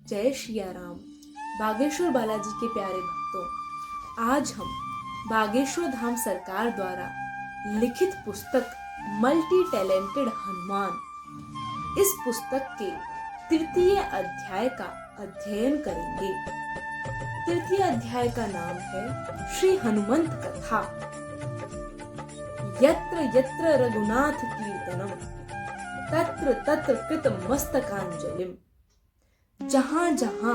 जय शिया राम। बागेश्वर बालाजी के प्यारे भक्तों, आज हम बागेश्वर धाम सरकार द्वारा लिखित पुस्तक मल्टी टैलेंटेड हनुमान, इस पुस्तक के तृतीय अध्याय का अध्ययन करेंगे। तृतीय अध्याय का नाम है श्री हनुमंत कथा। यत्र यत्र रघुनाथ कीर्तनम तत्र तत्र कृत मस्तकांजलिम। जहां जहां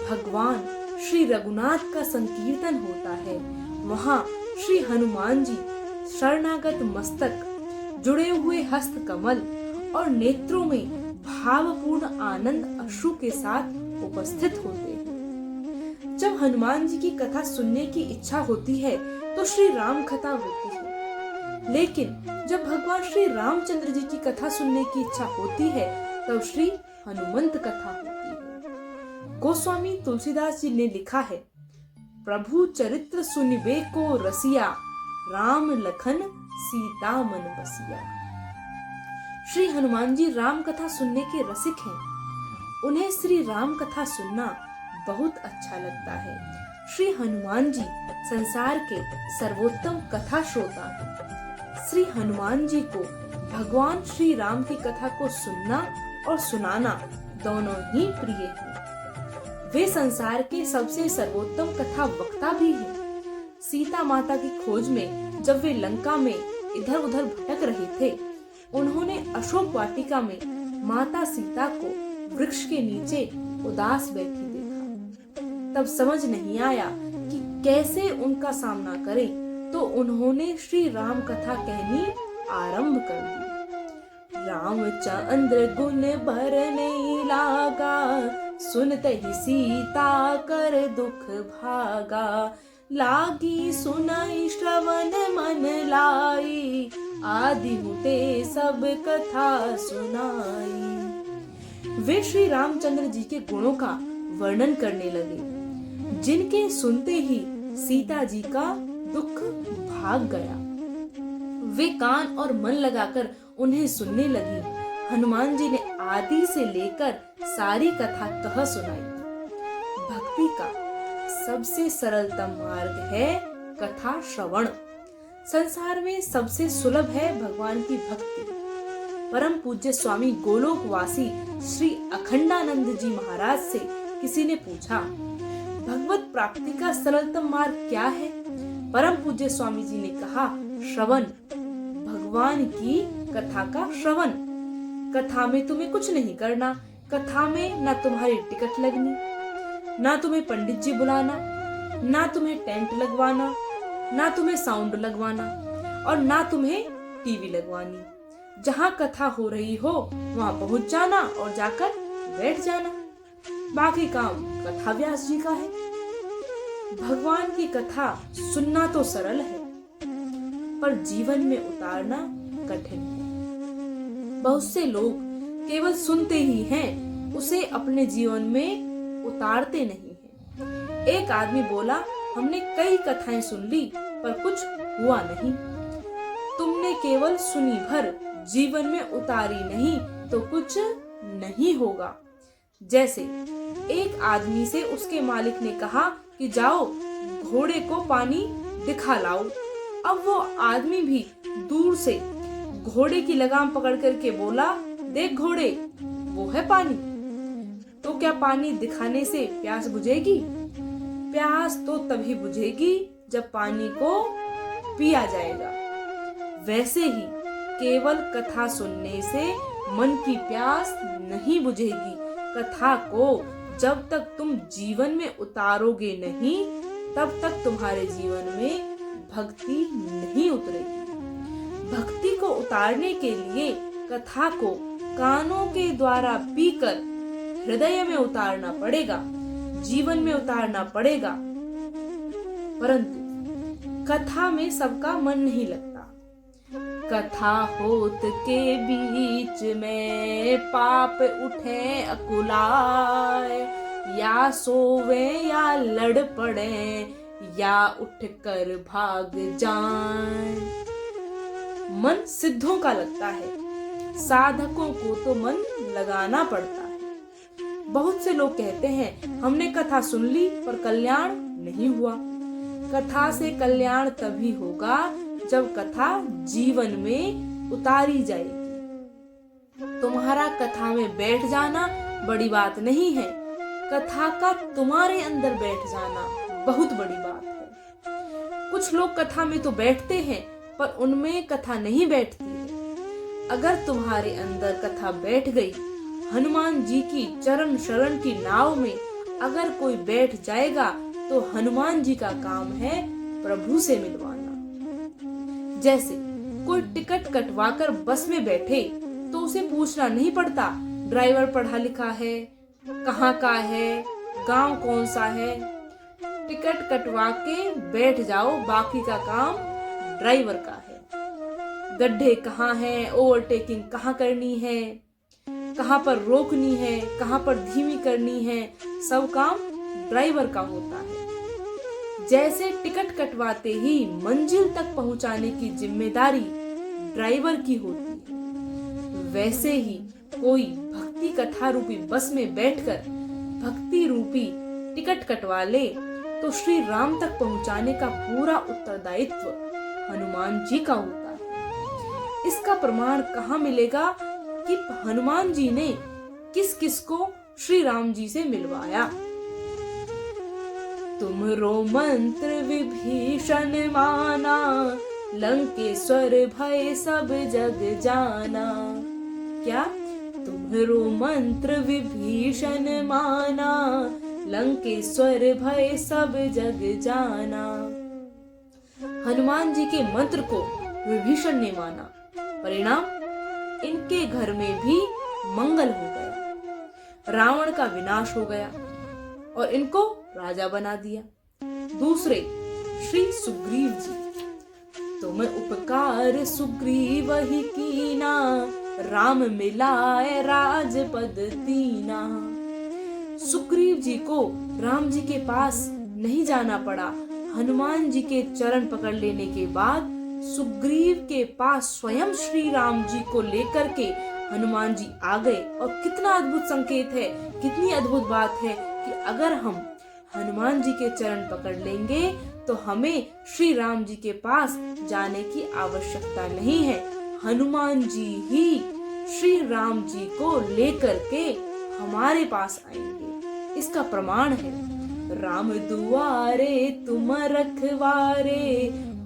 भगवान श्री रघुनाथ का संकीर्तन होता है, वहां श्री हनुमान जी शरणागत मस्तक, जुड़े हुए हस्त कमल और नेत्रों में भावपूर्ण आनंद अश्रु के साथ उपस्थित होते हैं। जब हनुमान जी की कथा सुनने की इच्छा होती है तो श्री राम कथा होती है, लेकिन जब भगवान श्री रामचंद्र जी की कथा सुनने की इच्छा होती है तब श्री हनुमंत कथा होती है। गोस्वामी तुलसीदास जी ने लिखा है, प्रभु चरित्र सुनिबे को रसिया, राम लखन सीता मन बसिया। श्री हनुमान जी राम कथा सुनने के रसिक हैं। उन्हें श्री राम कथा सुनना बहुत अच्छा लगता है। श्री हनुमान जी संसार के सर्वोत्तम कथा श्रोता हैं। श्री हनुमान जी को भगवान श्री राम की कथा को सुनना और सुनाना दोनों ही प्रिय हैं। वे संसार के सबसे सर्वोत्तम कथा वक्ता भी हैं। सीता माता की खोज में जब वे लंका में इधर उधर भटक रहे थे, उन्होंने अशोक वाटिका में माता सीता को वृक्ष के नीचे उदास बैठी देखा। तब समझ नहीं आया कि कैसे उनका सामना करें, तो उन्होंने श्री राम कथा कहनी आरंभ कर दी। रामचंद्र गुण बरने लागा, सुनते ही सीता कर दुख भागा। लागी सुनाई श्रवण मन लाई, आदि मुते सब कथा सुनाई। वे श्री रामचंद्र जी के गुणों का वर्णन करने लगे, जिनके सुनते ही सीता जी का दुख भाग गया। वे कान और मन लगाकर उन्हें सुनने लगी। हनुमान जी ने आदि से लेकर सारी कथा कह सुनाई। भक्ति का सबसे सरलतम मार्ग है कथा श्रवण। संसार में सबसे सुलभ है भगवान की भक्ति। परम पूज्य स्वामी गोलोकवासी श्री अखंडानंद जी महाराज से किसी ने पूछा, भगवत प्राप्ति का सरलतम मार्ग क्या है? परम पूज्य स्वामी जी ने कहा, श्रवण, भगवान की कथा का श्रवण। कथा में तुम्हें कुछ नहीं करना। कथा में ना तुम्हारी टिकट लगनी, ना तुम्हें पंडित जी बुलाना, ना तुम्हें टेंट लगवाना, ना तुम्हें साउंड लगवाना और ना तुम्हें टीवी लगवानी। जहाँ कथा हो रही हो वहाँ पहुँच जाना और जाकर बैठ जाना। बाकी काम कथा व्यास जी का है। भगवान की कथा सुनना तो सरल है, पर जीवन में उतारना कठिन है। बहुत से लोग केवल सुनते ही हैं, उसे अपने जीवन में उतारते नहीं हैं। एक आदमी बोला, हमने कई कथाएं सुन ली पर कुछ हुआ नहीं। तुमने केवल सुनी भर, जीवन में उतारी नहीं तो कुछ नहीं होगा। जैसे एक आदमी से उसके मालिक ने कहा कि जाओ घोड़े को पानी दिखा लाओ। अब वो आदमी भी दूर से घोड़े की लगाम पकड़ करके बोला, देख घोड़े, वो है पानी। तो क्या पानी दिखाने से प्यास बुझेगी? प्यास तो तभी बुझेगी जब पानी को पिया जाएगा। वैसे ही केवल कथा सुनने से मन की प्यास नहीं बुझेगी। कथा को जब तक तुम जीवन में उतारोगे नहीं, तब तक तुम्हारे जीवन में भक्ति नहीं उतरेगी। भक्ति को उतारने के लिए कथा को कानों के द्वारा पीकर हृदय में उतारना पड़ेगा, जीवन में उतारना पड़ेगा। परंतु कथा में सबका मन नहीं लगता। कथा होत के बीच में पाप उठे अकुलाए, या सोवे या लड़ पड़े, या उठकर भाग जाए। मन सिद्धों का लगता है, साधकों को तो मन लगाना पड़ता है। बहुत से लोग कहते हैं हमने कथा सुन ली पर कल्याण नहीं हुआ। कथा से कल्याण तभी होगा जब कथा जीवन में उतारी जाएगी। तुम्हारा कथा में बैठ जाना बड़ी बात नहीं है, कथा का तुम्हारे अंदर बैठ जाना बहुत बड़ी बात है। कुछ लोग कथा में तो बैठते हैं पर उनमें कथा नहीं बैठती है। अगर तुम्हारे अंदर कथा बैठ गई, हनुमान जी की चरण शरण की नाव में अगर कोई बैठ जाएगा तो हनुमान जी का काम है प्रभु से मिलवाना। जैसे कोई टिकट कटवाकर बस में बैठे तो उसे पूछना नहीं पड़ता ड्राइवर पढ़ा लिखा है, कहाँ का है, गांव कौन सा है। टिकट कटवा के बैठ जाओ, बाकी का काम ड्राइवर का है। गड्ढे कहाँ हैं, ओवरटेकिंग कहाँ करनी है, कहाँ पर रोकनी है, कहाँ पर धीमी करनी है, सब काम ड्राइवर का होता है। जैसे टिकट कटवाते ही मंजिल तक पहुंचाने की जिम्मेदारी ड्राइवर की होती है, वैसे ही कोई भक्ति कथा रूपी बस में बैठकर भक्ति रूपी टिकट कटवा ले तो श्री राम तक पहुंचाने का पूरा उत्तरदायित्व हनुमान जी का होता है। इसका प्रमाण कहाँ मिलेगा कि हनुमान जी ने किस किस को श्री राम जी से मिलवाया। तुमरो मंत्र विभीषण माना, लंकेश्वर भय सब जग जाना। क्या? तुम्हरो मंत्र विभीषण माना, लंकेश्वर भय सब जग जाना। हनुमान जी के मंत्र को विभीषण ने माना, परिणाम इनके घर में भी मंगल हो गया, रावण का विनाश हो गया और इनको राजा बना दिया। दूसरे श्री सुग्रीव जी, तुम उपकार सुग्रीव ही कीना, राम मिलाए राजपद दीना। सुग्रीव जी को राम जी के पास नहीं जाना पड़ा। हनुमान जी के चरण पकड़ लेने के बाद सुग्रीव के पास स्वयं श्री राम जी को लेकर के हनुमान जी आ गए। और कितना अद्भुत संकेत है, कितनी अद्भुत बात है कि अगर हम हनुमान जी के चरण पकड़ लेंगे तो हमें श्री राम जी के पास जाने की आवश्यकता नहीं है। हनुमान जी ही श्री राम जी को लेकर के हमारे पास आएंगे। इसका प्रमाण है राम दुआरे तुम रखवारे,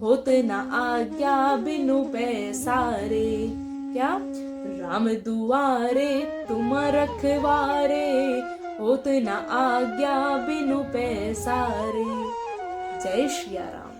होत न आज्ञा बिनु पैसारे। क्या? राम दुआरे तुम रखवारे, होत न आज्ञा बिनु पैसारे। जय श्री राम।